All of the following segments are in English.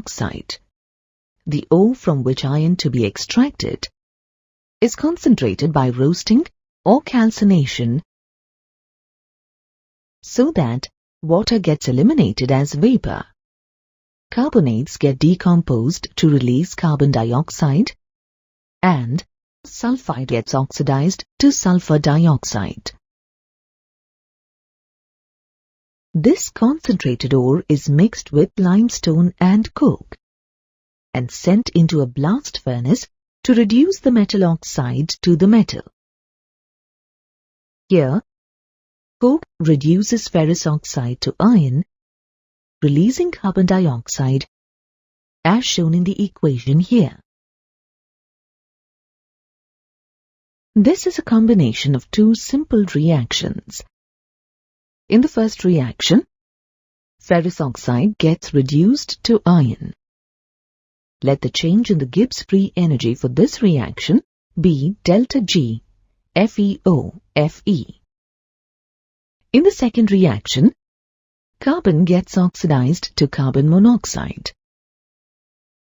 dioxide, the ore from which iron to be extracted, is concentrated by roasting or calcination so that water gets eliminated as vapor. Carbonates get decomposed to release carbon dioxide and sulfide gets oxidized to sulfur dioxide. This concentrated ore is mixed with limestone and coke and sent into a blast furnace to reduce the metal oxide to the metal. Here, coke reduces ferrous oxide to iron, releasing carbon dioxide, as shown in the equation here. This is a combination of two simple reactions. In the first reaction, ferrous oxide gets reduced to iron. Let the change in the Gibbs free energy for this reaction be delta G FeO(Fe). In the second reaction, carbon gets oxidized to carbon monoxide.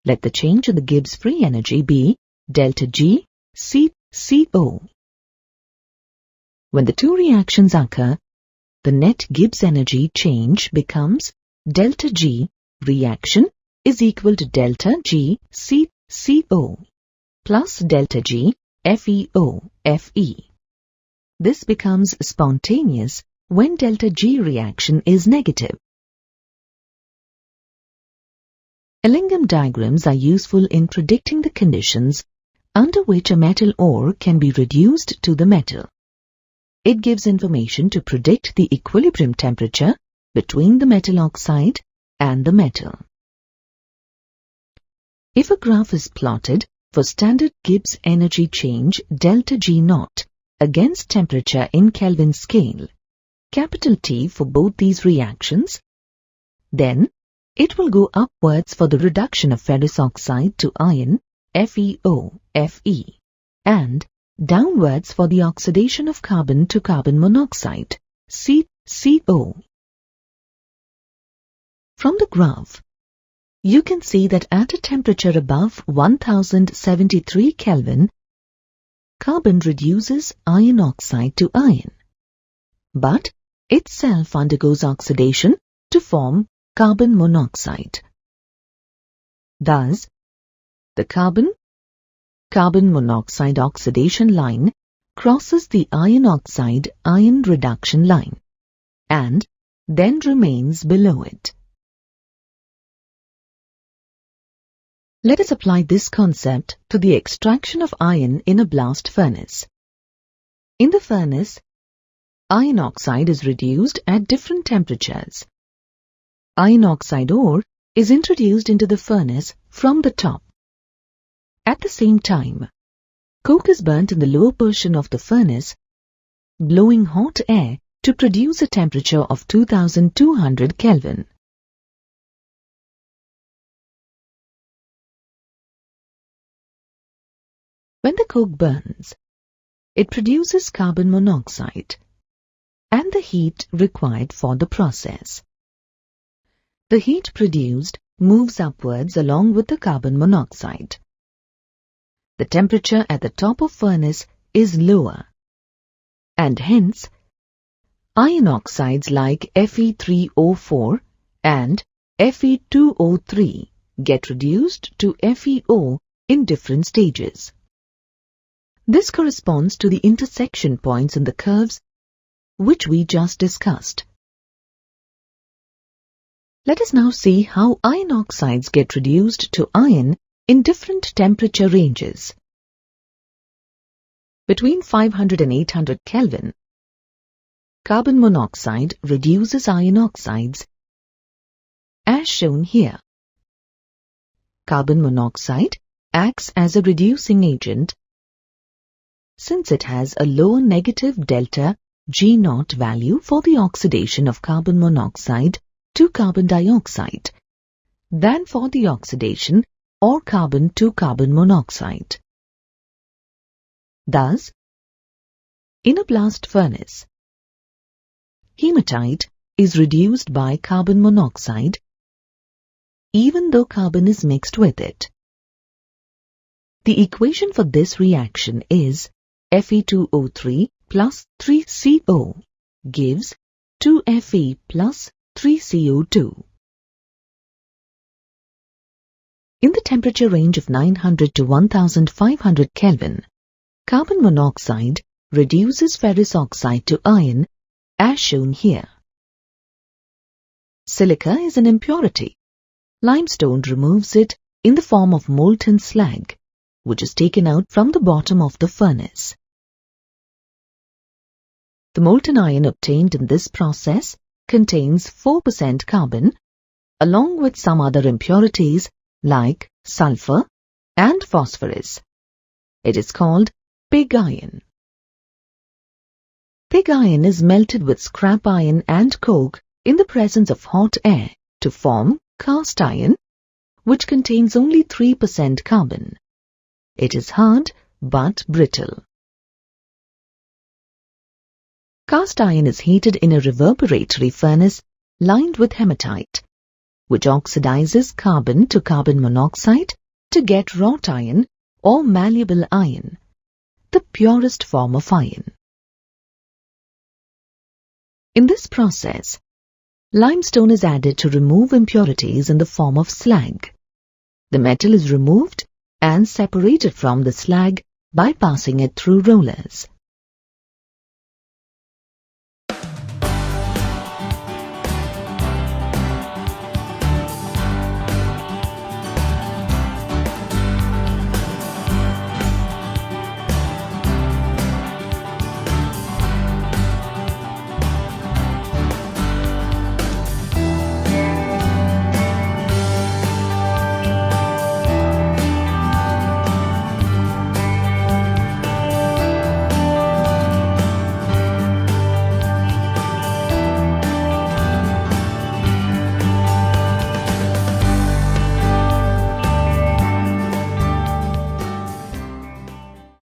Let the change in the Gibbs free energy be delta G CO. When the two reactions occur, the net Gibbs energy change becomes delta G reaction is equal to delta G CO plus delta G FeO(Fe). This becomes spontaneous when delta G reaction is negative. Ellingham's diagrams are useful in predicting the conditions under which a metal ore can be reduced to the metal. It gives information to predict the equilibrium temperature between the metal oxide and the metal. If a graph is plotted for standard Gibbs energy change delta G naught against temperature in Kelvin scale, capital T for both these reactions, then it will go upwards for the reduction of ferrous oxide to iron FeO(Fe) and downwards for the oxidation of carbon to carbon monoxide CO. From the graph, you can see that at a temperature above 1073 Kelvin, carbon reduces iron oxide to iron, but itself undergoes oxidation to form carbon monoxide. Thus, the carbon monoxide oxidation line crosses the iron oxide iron reduction line and then remains below it. Let us apply this concept to the extraction of iron in a blast furnace. In the furnace, iron oxide is reduced at different temperatures. Iron oxide ore is introduced into the furnace from the top. At the same time, coke is burnt in the lower portion of the furnace, blowing hot air to produce a temperature of 2200 Kelvin. When the coke burns, it produces carbon monoxide and the heat required for the process. The heat produced moves upwards along with the carbon monoxide. The temperature at the top of furnace is lower, and hence iron oxides like Fe3O4 and Fe2O3 get reduced to FeO in different stages. This corresponds to the intersection points in the curves which we just discussed. Let us now see how iron oxides get reduced to iron in different temperature ranges. Between 500 and 800 Kelvin, carbon monoxide reduces iron oxides as shown here. Carbon monoxide acts as a reducing agent since it has a lower negative delta G naught value for the oxidation of carbon monoxide to carbon dioxide than for the oxidation or carbon to carbon monoxide. Thus, in a blast furnace, hematite is reduced by carbon monoxide even though carbon is mixed with it. The equation for this reaction is Fe2O3 plus 3CO gives 2Fe plus 3CO2. In the temperature range of 900 to 1500 Kelvin, carbon monoxide reduces ferrous oxide to iron as shown here. Silica is an impurity. Limestone removes it in the form of molten slag, which is taken out from the bottom of the furnace. The molten iron obtained in this process contains 4% carbon, along with some other impurities like sulfur and phosphorus. It is called pig iron. Pig iron is melted with scrap iron and coke in the presence of hot air to form cast iron, which contains only 3% carbon. It is hard but brittle. Cast iron is heated in a reverberatory furnace lined with hematite, which oxidizes carbon to carbon monoxide to get wrought iron or malleable iron, the purest form of iron. In this process, limestone is added to remove impurities in the form of slag. The metal is removed and separated from the slag by passing it through rollers.